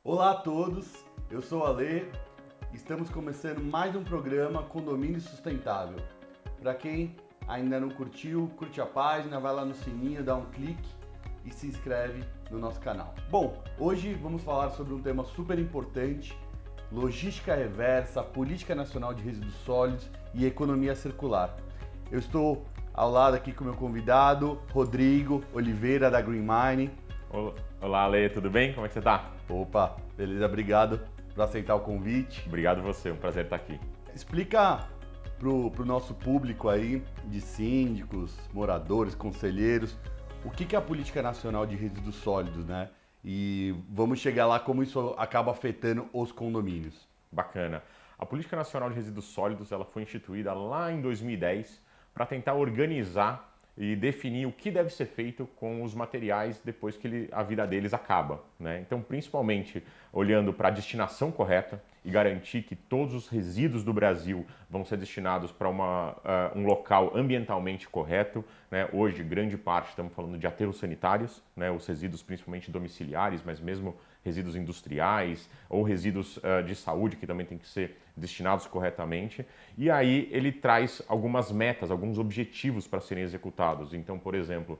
Olá a todos, eu sou o Alê, estamos começando mais um programa Condomínio Sustentável. Para quem ainda não curtiu, curte a página, vai lá no sininho, dá um clique e se inscreve no nosso canal. Bom, hoje vamos falar sobre um tema super importante, logística reversa, política nacional de resíduos sólidos e economia circular. Eu estou ao lado aqui com o meu convidado, Rodrigo Oliveira, da Green Mine. Olá, Ale, tudo bem? Como é que você tá? Opa, beleza, obrigado por aceitar o convite. Obrigado você, um prazer estar aqui. Explica pro nosso público aí, de síndicos, moradores, conselheiros, o que é a Política Nacional de Resíduos Sólidos, né? E vamos chegar lá como isso acaba afetando os condomínios. Bacana. A Política Nacional de Resíduos Sólidos ela foi instituída lá em 2010 para tentar organizar e definir o que deve ser feito com os materiais depois que a vida deles acaba, né? Então, principalmente olhando para a destinação correta e garantir que todos os resíduos do Brasil vão ser destinados para um local ambientalmente correto, né? Hoje, grande parte, estamos falando de aterros sanitários, né? Os resíduos principalmente domiciliares, mas mesmo resíduos industriais ou resíduos de saúde que também têm que ser destinados corretamente. E aí ele traz algumas metas, alguns objetivos para serem executados. Então, por exemplo,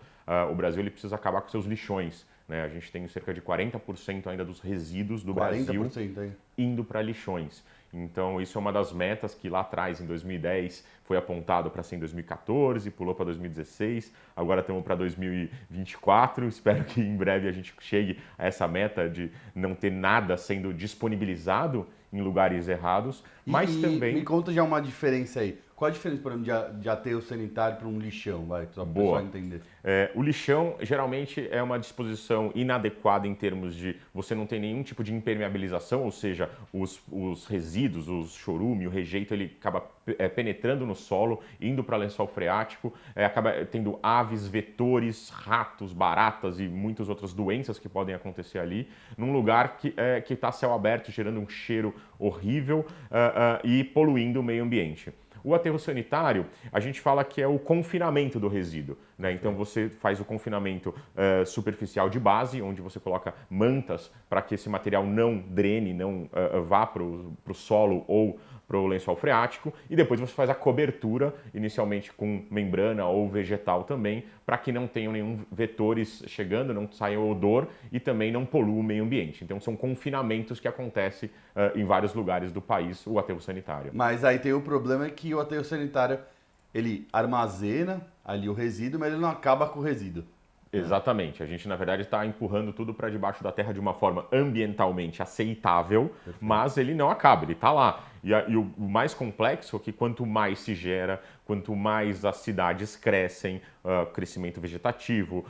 o Brasil ele precisa acabar com seus lixões, né? A gente tem cerca de 40% ainda dos resíduos do Brasil indo para lixões. Então, isso é uma das metas que lá atrás, em 2010, foi apontado para ser em 2014, pulou para 2016, agora estamos para 2024. Espero que em breve a gente chegue a essa meta de não ter nada sendo disponibilizado em lugares errados, mas também... Me conta já uma diferença aí. Qual a diferença, por exemplo, de aterro sanitário para um lixão, só para o pessoal entender? O lixão, geralmente, é uma disposição inadequada em termos de você não tem nenhum tipo de impermeabilização, ou seja, os resíduos, o chorume, o rejeito, ele acaba penetrando no solo, indo para lençol freático, acaba tendo aves, vetores, ratos, baratas e muitas outras doenças que podem acontecer ali, num lugar que está a céu aberto, gerando um cheiro horrível e poluindo o meio ambiente. O aterro sanitário, a gente fala que é o confinamento do resíduo, né? Então você faz o confinamento superficial de base, onde você coloca mantas para que esse material não drene, não vá para o solo ou para o lençol freático, e depois você faz a cobertura, inicialmente com membrana ou vegetal também, para que não tenham nenhum vetores chegando, não saia odor e também não polua o meio ambiente. Então são confinamentos que acontecem em vários lugares do país, o aterro sanitário. Mas aí tem o problema que o aterro sanitário, ele armazena ali o resíduo, mas ele não acaba com o resíduo. Exatamente. A gente, na verdade, está empurrando tudo para debaixo da terra de uma forma ambientalmente aceitável, mas ele não acaba, ele está lá. E o mais complexo é que quanto mais se gera, quanto mais as cidades crescem, crescimento vegetativo,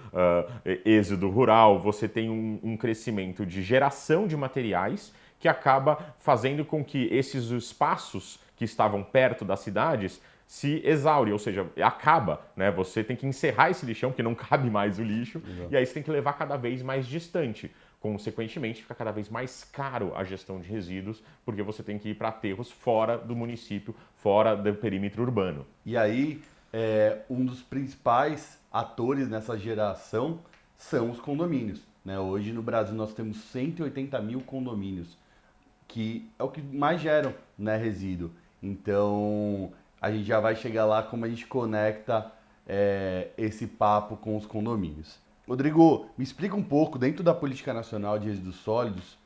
êxodo rural, você tem um crescimento de geração de materiais que acaba fazendo com que esses espaços que estavam perto das cidades se exaure, ou seja, acaba, né? Você tem que encerrar esse lixão, porque não cabe mais o lixo, e aí você tem que levar cada vez mais distante. Consequentemente, fica cada vez mais caro a gestão de resíduos, porque você tem que ir para aterros fora do município, fora do perímetro urbano. E aí, um dos principais atores nessa geração são os condomínios, né? Hoje no Brasil nós temos 180 mil condomínios, que é o que mais geram, né, resíduo. Então, a gente já vai chegar lá como a gente conecta esse papo com os condomínios. Rodrigo, me explica um pouco, dentro da Política Nacional de Resíduos Sólidos,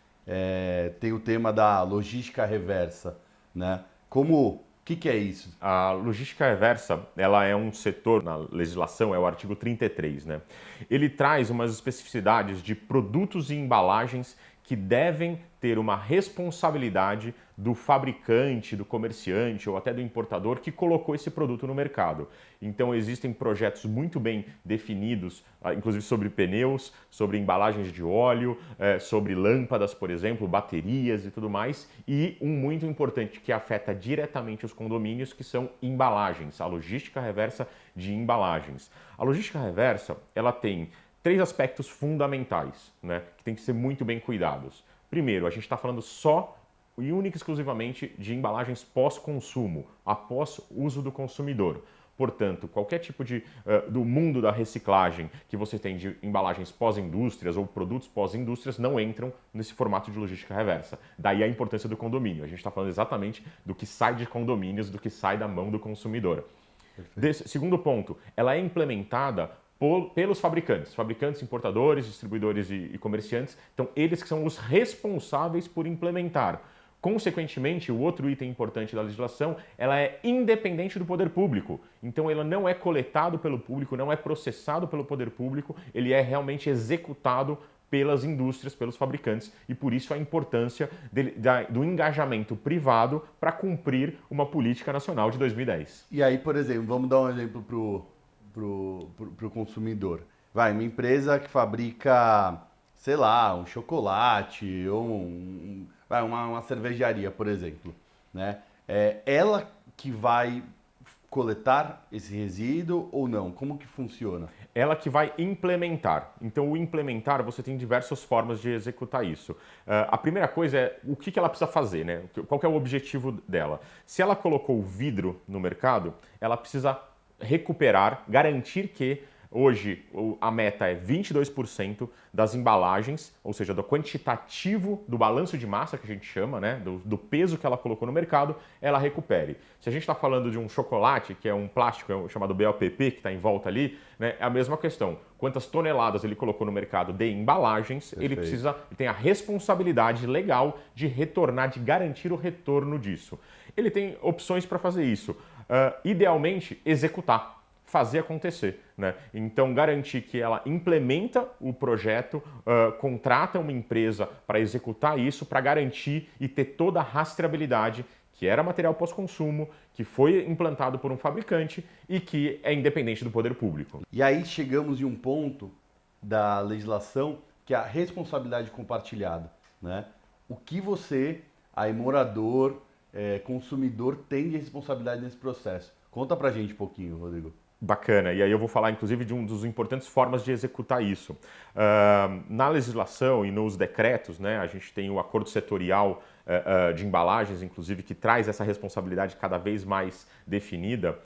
tem o tema da logística reversa, né? O que é isso? A logística reversa, ela é um setor na legislação, é o artigo 33, né? Ele traz umas especificidades de produtos e embalagens que devem ter uma responsabilidade do fabricante, do comerciante ou até do importador que colocou esse produto no mercado. Então existem projetos muito bem definidos, inclusive sobre pneus, sobre embalagens de óleo, sobre lâmpadas, por exemplo, baterias e tudo mais. E um muito importante que afeta diretamente os condomínios, que são embalagens, a logística reversa de embalagens. A logística reversa, ela tem 3 aspectos fundamentais, né, que tem que ser muito bem cuidados. Primeiro, a gente está falando só e única e exclusivamente de embalagens pós-consumo, após uso do consumidor. Portanto, qualquer tipo do mundo da reciclagem que você tem de embalagens pós-indústrias ou produtos pós-indústrias não entram nesse formato de logística reversa. Daí a importância do condomínio. A gente está falando exatamente do que sai de condomínios, do que sai da mão do consumidor. Segundo ponto, ela é implementada pelos fabricantes, importadores, distribuidores e comerciantes. Então, eles que são os responsáveis por implementar. Consequentemente, o outro item importante da legislação, ela é independente do poder público. Então, ela não é coletado pelo público, não é processado pelo poder público, ele é realmente executado pelas indústrias, pelos fabricantes, e por isso a importância do engajamento privado para cumprir uma política nacional de 2010. E aí, por exemplo, vamos dar um exemplo pro consumidor. Vai, uma empresa que fabrica, sei lá, um chocolate ou uma cervejaria, por exemplo, né? É ela que vai coletar esse resíduo ou não? Como que funciona? Ela que vai implementar. Então, o implementar, você tem diversas formas de executar isso. A primeira coisa é o que ela precisa fazer, né? Qual que é o objetivo dela? Se ela colocou vidro no mercado, ela precisa recuperar, garantir que hoje a meta é 22% das embalagens, ou seja, do quantitativo do balanço de massa que a gente chama, né, do peso que ela colocou no mercado, ela recupere. Se a gente está falando de um chocolate, que é um plástico chamado BOPP, que está em volta ali, né, é a mesma questão. Quantas toneladas ele colocou no mercado de embalagens, ele tem a responsabilidade legal de retornar, de garantir o retorno disso. Ele tem opções para fazer isso. Idealmente, executar. Fazer acontecer, né? Então, garantir que ela implementa o projeto, contrata uma empresa para executar isso, para garantir e ter toda a rastreabilidade, que era material pós-consumo, que foi implantado por um fabricante e que é independente do poder público. E aí chegamos em um ponto da legislação que é a responsabilidade compartilhada, né? O que você, aí morador, consumidor, tem de responsabilidade nesse processo? Conta pra gente um pouquinho, Rodrigo. Bacana, e aí eu vou falar inclusive de uma das importantes formas de executar isso. Na legislação e nos decretos, né, a gente tem o acordo setorial de embalagens, inclusive, que traz essa responsabilidade cada vez mais definida.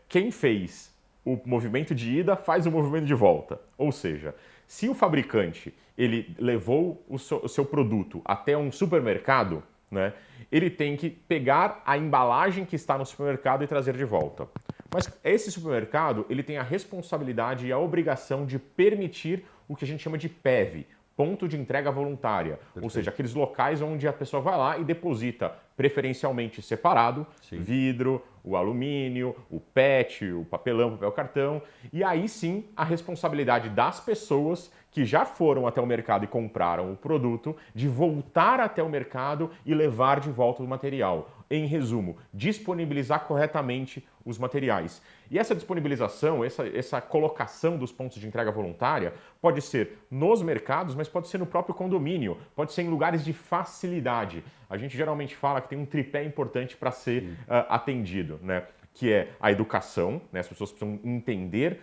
Quem fez o movimento de ida faz o movimento de volta. Ou seja, se o fabricante ele levou o seu produto até um supermercado, né, ele tem que pegar a embalagem que está no supermercado e trazer de volta. Mas esse supermercado ele tem a responsabilidade e a obrigação de permitir o que a gente chama de PEV, ponto de entrega voluntária. Perfeito. Ou seja, aqueles locais onde a pessoa vai lá e deposita, preferencialmente separado, sim, vidro, o alumínio, o PET, o papelão, o papel cartão. E aí sim a responsabilidade das pessoas que já foram até o mercado e compraram o produto, de voltar até o mercado e levar de volta o material. Em resumo, disponibilizar corretamente os materiais. E essa disponibilização, essa colocação dos pontos de entrega voluntária pode ser nos mercados, mas pode ser no próprio condomínio, pode ser em lugares de facilidade. A gente geralmente fala que tem um tripé importante para ser atendido, né? Que é a educação, né? As pessoas precisam entender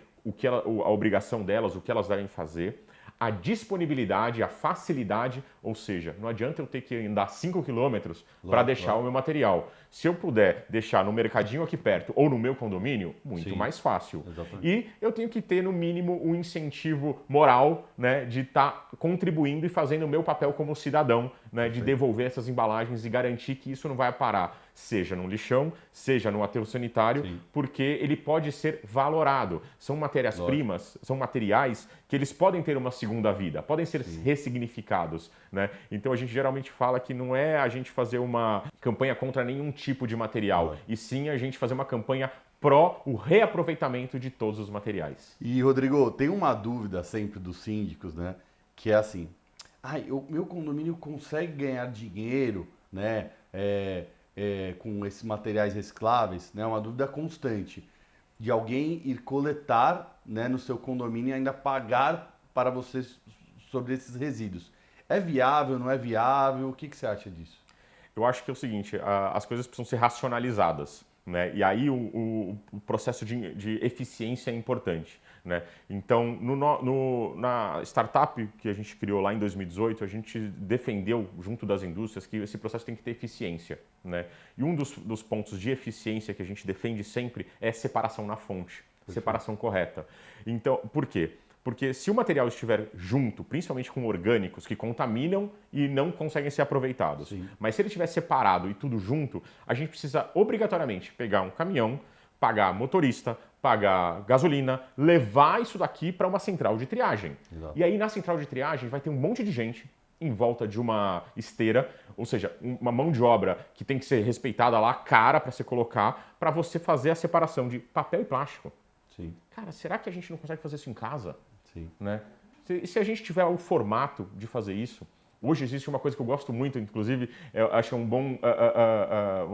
a obrigação delas, o que elas devem fazer. A disponibilidade, a facilidade, ou seja, não adianta eu ter que andar 5 quilômetros para deixar o meu material. Se eu puder deixar no mercadinho aqui perto ou no meu condomínio, muito sim, mais fácil. Exatamente. E eu tenho que ter, no mínimo, um incentivo moral, né, de estar contribuindo e fazendo o meu papel como cidadão, né, de devolver essas embalagens e garantir que isso não vai parar, seja no lixão, seja no aterro sanitário, sim, porque ele pode ser valorado. São matérias-primas, são materiais que eles podem ter uma segunda vida, podem ser sim, ressignificados, né? Então a gente geralmente fala que não é a gente fazer uma campanha contra nenhum tipo de material, e sim a gente fazer uma campanha pró o reaproveitamento de todos os materiais. E, Rodrigo, tem uma dúvida sempre dos síndicos, né? Que é assim, o meu condomínio consegue ganhar dinheiro, né? Com esses materiais recicláveis, né? Uma dúvida constante de alguém ir coletar, né, no seu condomínio e ainda pagar para vocês sobre esses resíduos. É viável, não é viável? O que você acha disso? Eu acho que é o seguinte, as coisas precisam ser racionalizadas. né? E aí o processo de eficiência é importante, né? Então, na startup que a gente criou lá em 2018, a gente defendeu, junto das indústrias, que esse processo tem que ter eficiência, né? E um dos pontos de eficiência que a gente defende sempre é separação na fonte, separação correta. Então, por quê? Porque se o material estiver junto, principalmente com orgânicos que contaminam e não conseguem ser aproveitados, Sim. mas se ele estiver separado e tudo junto, a gente precisa obrigatoriamente pegar um caminhão, pagar motorista, pagar gasolina, levar isso daqui para uma central de triagem. Exato. E aí na central de triagem vai ter um monte de gente em volta de uma esteira, ou seja, uma mão de obra que tem que ser respeitada lá, cara para você colocar, para você fazer a separação de papel e plástico. Sim. Cara, será que a gente não consegue fazer isso em casa? Sim. Né? Se a gente tiver o formato de fazer isso, hoje existe uma coisa que eu gosto muito, inclusive, eu acho uma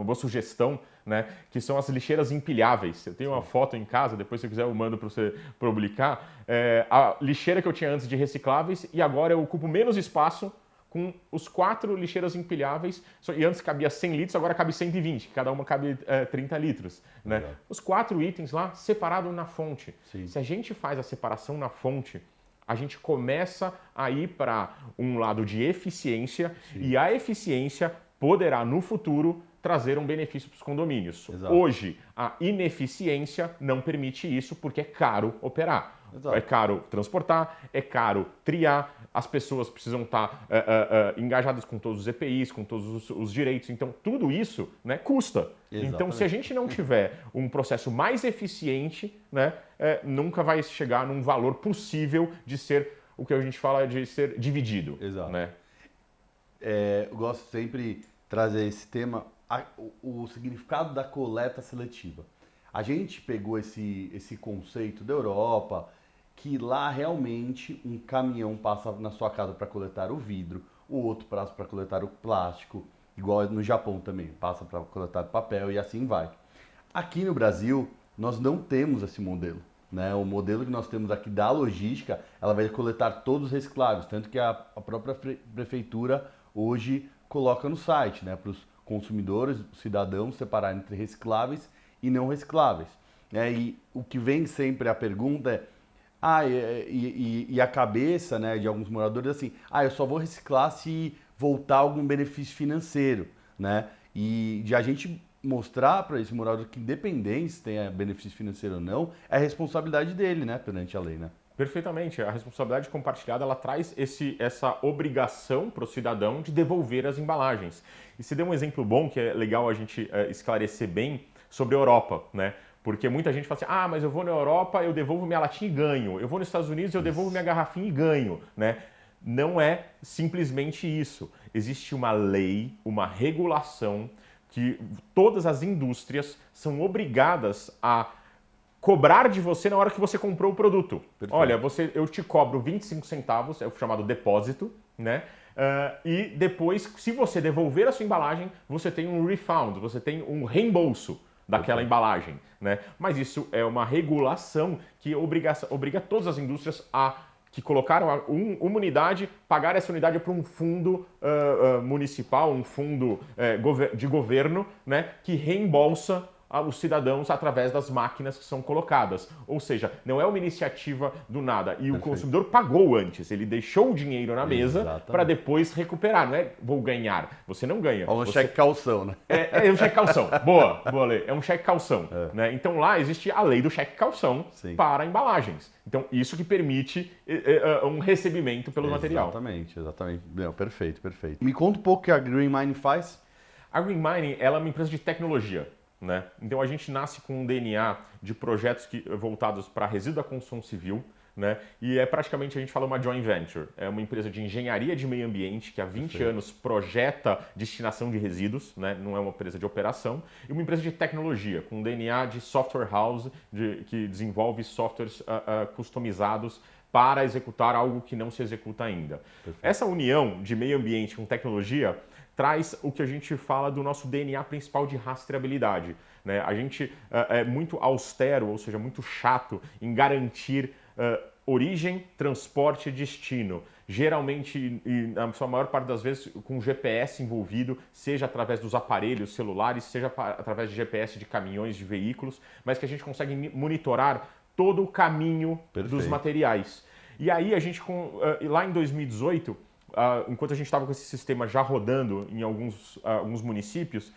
boa sugestão, né? Que são as lixeiras empilháveis. Eu tenho uma foto em casa, depois se quiser eu mando para você publicar. A lixeira que eu tinha antes de recicláveis e agora eu ocupo menos espaço com os 4 lixeiras empilháveis, e antes cabia 100 litros, agora cabe 120, cada uma cabe 30 litros. Né? Os 4 itens lá separados na fonte. Sim. Se a gente faz a separação na fonte, a gente começa a ir para um lado de eficiência. Sim. E a eficiência poderá, no futuro, trazer um benefício para os condomínios. Exato. Hoje, a ineficiência não permite isso porque é caro operar. Exato. É caro transportar, é caro triar, as pessoas precisam estar engajadas com todos os EPIs, com todos os direitos. Então, tudo isso, né, custa. Exatamente. Então, se a gente não tiver um processo mais eficiente, né, nunca vai chegar num valor possível de ser o que a gente fala de ser dividido. Exato. Né? Eu gosto sempre de trazer esse tema, o significado da coleta seletiva. A gente pegou esse conceito da Europa, que lá realmente um caminhão passa na sua casa para coletar o vidro, o outro passa para coletar o plástico, igual no Japão também, passa para coletar papel e assim vai. Aqui no Brasil, nós não temos esse modelo. Né? O modelo que nós temos aqui da logística, ela vai coletar todos os recicláveis, tanto que a própria prefeitura hoje coloca no site, né, para os consumidores, os cidadãos separarem entre recicláveis e não recicláveis. E o que vem sempre a pergunta e a cabeça, né, de alguns moradores assim, eu só vou reciclar se voltar algum benefício financeiro, né? E de a gente mostrar para esse morador que independente se tenha benefício financeiro ou não, é a responsabilidade dele, né, perante a lei, né? Perfeitamente. A responsabilidade compartilhada, ela traz essa obrigação para o cidadão de devolver as embalagens. E você deu um exemplo bom, que é legal a gente esclarecer bem, sobre a Europa, né? Porque muita gente fala assim, mas eu vou na Europa, eu devolvo minha latinha e ganho. Eu vou nos Estados Unidos, eu devolvo minha garrafinha e ganho, né? Não é simplesmente isso. Existe uma lei, uma regulação que todas as indústrias são obrigadas a cobrar de você na hora que você comprou o produto. Perfeito. Olha, eu te cobro 25 centavos, é o chamado depósito, né? E depois, se você devolver a sua embalagem, você tem um refund, você tem um reembolso daquela embalagem, né? Mas isso é uma regulação que obriga todas as indústrias que colocaram uma unidade, pagar essa unidade para um fundo municipal, um fundo de governo, né, que reembolsa os cidadãos através das máquinas que são colocadas. Ou seja, não é uma iniciativa do nada. E o consumidor pagou antes, ele deixou o dinheiro na mesa para depois recuperar. Não é vou ganhar, você não ganha. Ou um cheque calção, né? É um cheque calção. Boa, Lê. É um cheque calção. Né? Então lá existe a lei do cheque calção para embalagens. Então isso que permite um recebimento pelo material. Exatamente. Não, perfeito. Me conta um pouco o que a Green Mining faz. A Green Mining, ela é uma empresa de tecnologia. Né? Então a gente nasce com um DNA de projetos voltados para resíduo da construção civil, né? E praticamente, a gente fala, uma joint venture. É uma empresa de engenharia de meio ambiente que há 20 anos projeta destinação de resíduos, né? Não é uma empresa de operação, e uma empresa de tecnologia, com DNA de software house, que desenvolve softwares customizados para executar algo que não se executa ainda. Perfeito. Essa união de meio ambiente com tecnologia traz o que a gente fala do nosso DNA principal de rastreabilidade. Né? A gente é muito austero, ou seja, muito chato em garantir origem, transporte e destino. Geralmente, e na sua maior parte das vezes, com GPS envolvido, seja através dos aparelhos celulares, seja através de GPS de caminhões, de veículos, mas que a gente consegue monitorar todo o caminho dos materiais. E aí a gente, lá em 2018, enquanto a gente estava com esse sistema já rodando em alguns municípios,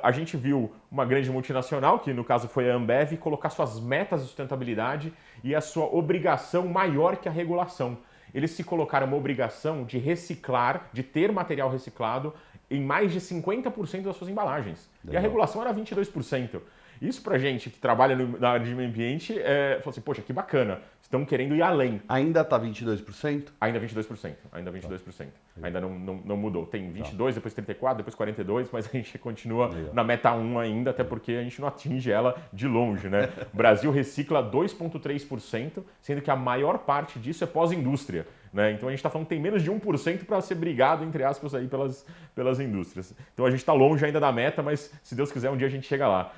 a gente viu uma grande multinacional, que no caso foi a Ambev, colocar suas metas de sustentabilidade e a sua obrigação maior que a regulação. Eles se colocaram uma obrigação de reciclar, de ter material reciclado em mais de 50% das suas embalagens. Legal. E a regulação era 22%. Isso pra gente que trabalha na área de meio ambiente, falou assim, poxa, que bacana, estão querendo ir além. Ainda tá 22%? Ainda 22%, ainda 22%. Ainda não mudou. Tem 22, depois 34, depois 42, mas a gente continua na meta 1 ainda, até porque a gente não atinge ela de longe, né? O Brasil recicla 2,3%, sendo que a maior parte disso é pós-indústria. Né? Então a gente está falando que tem menos de 1% para ser brigado, entre aspas, aí pelas indústrias. Então a gente está longe ainda da meta, mas se Deus quiser, um dia a gente chega lá.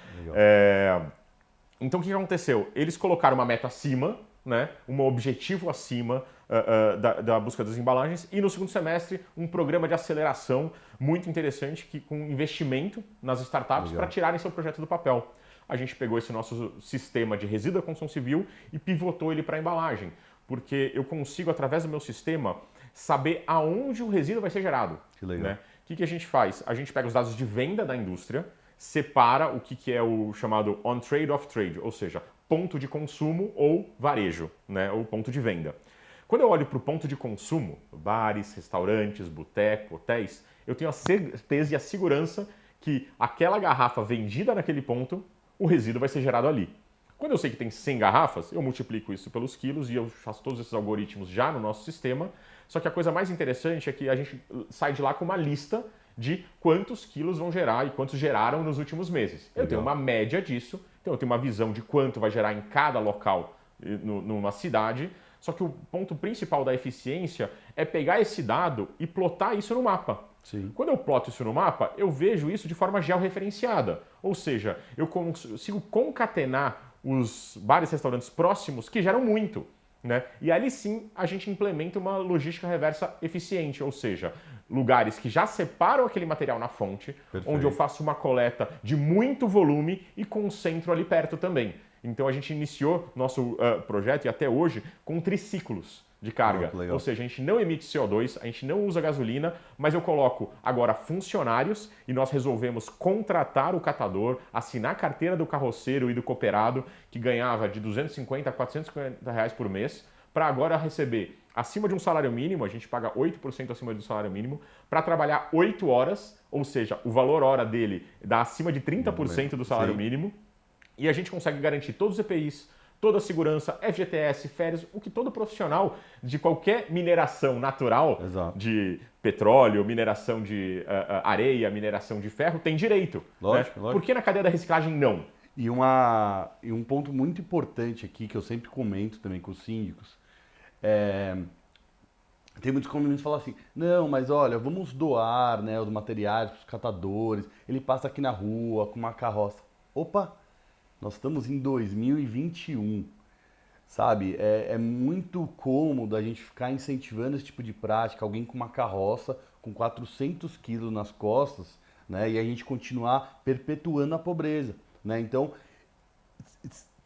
Então o que aconteceu? Eles colocaram uma meta acima, né? Um objetivo acima da busca das embalagens e no segundo semestre um programa de aceleração muito interessante com investimento nas startups para tirarem seu projeto do papel. A gente pegou esse nosso sistema de resíduo da construção civil e pivotou ele para a embalagem. Porque eu consigo, através do meu sistema, saber aonde o resíduo vai ser gerado. Que legal. Né? O que a gente faz? A gente pega os dados de venda da indústria, separa o que é o chamado on-trade, off-trade, ou seja, ponto de consumo ou varejo, né? Ou ponto de venda. Quando eu olho para o ponto de consumo, bares, restaurantes, boteco, hotéis, eu tenho a certeza e a segurança que aquela garrafa vendida naquele ponto, o resíduo vai ser gerado ali. Quando eu sei que tem 100 garrafas, eu multiplico isso pelos quilos e eu faço todos esses algoritmos já no nosso sistema. Só que a coisa mais interessante é que a gente sai de lá com uma lista de quantos quilos vão gerar e quantos geraram nos últimos meses. Eu tenho uma média disso, então eu tenho uma visão de quanto vai gerar em cada local numa cidade. Só que o ponto principal da eficiência é pegar esse dado e plotar isso no mapa. Sim. Quando eu ploto isso no mapa, eu vejo isso de forma georreferenciada. Ou seja, eu consigo concatenar os bares e restaurantes próximos que geram muito. Né? E ali sim a gente implementa uma logística reversa eficiente, ou seja, lugares que já separam aquele material na fonte, Perfeito. Onde eu faço uma coleta de muito volume e concentro ali perto também. Então a gente iniciou nosso projeto, e até hoje, com triciclos de carga. Ou seja, a gente não emite CO2, a gente não usa gasolina, mas eu coloco agora funcionários e nós resolvemos contratar o catador, assinar a carteira do carroceiro e do cooperado, que ganhava de 250 a 450 reais por mês, para agora receber acima de um salário mínimo, a gente paga 8% acima do salário mínimo, para trabalhar 8 horas, ou seja, o valor hora dele dá acima de 30% do salário mínimo, e a gente consegue garantir todos os EPIs, toda a segurança, FGTS, férias, o que todo profissional de qualquer mineração natural, de petróleo, mineração de areia, mineração de ferro, tem direito. Lógico, né? lógico. Por que na cadeia da reciclagem não? E um ponto muito importante aqui, que eu sempre comento também com os síndicos, tem muitos condomínios que falam assim, não, mas olha, vamos doar, né, os materiais para os catadores, ele passa aqui na rua com uma carroça. Opa! Nós estamos em 2021, sabe? É muito cômodo a gente ficar incentivando esse tipo de prática, alguém com uma carroça com 400 quilos nas costas, né? E a gente continuar perpetuando a pobreza, né? Então,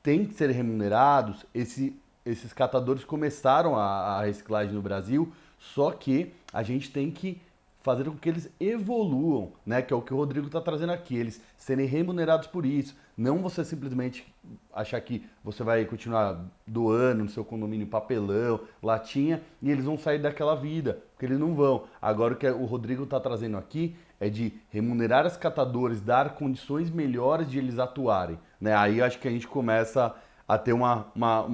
tem que ser remunerados. Esses catadores começaram a reciclagem no Brasil, só que a gente tem que fazer com que eles evoluam, né? Que é o que o Rodrigo está trazendo aqui, eles serem remunerados por isso. Não você simplesmente achar que você vai continuar doando no seu condomínio papelão, latinha, e eles vão sair daquela vida, porque eles não vão. Agora o que o Rodrigo está trazendo aqui é de remunerar os catadores, dar condições melhores de eles atuarem, né? Aí acho que a gente começa a ter uma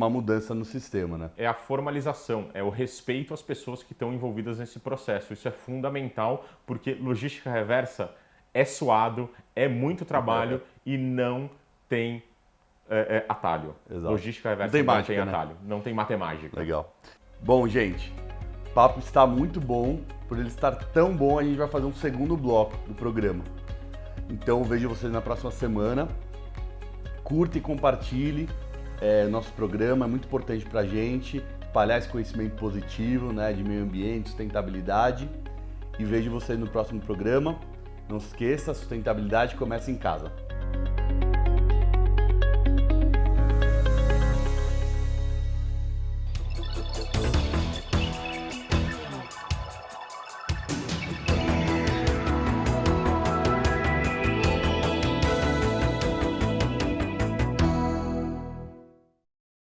mudança no sistema, né? É a formalização, é o respeito às pessoas que estão envolvidas nesse processo. Isso é fundamental, porque logística reversa é suado, é muito trabalho e não tem atalho. Exato. Logística reversa não tem atalho, né? Não tem matemática. Legal. Bom, gente, o papo está muito bom. Por ele estar tão bom, a gente vai fazer um segundo bloco do programa. Então, vejo vocês na próxima semana. Curta e compartilhe. nosso programa, é muito importante para a gente espalhar esse conhecimento positivo, né, de meio ambiente, sustentabilidade. E vejo você no próximo programa. Não se esqueça, a sustentabilidade começa em casa.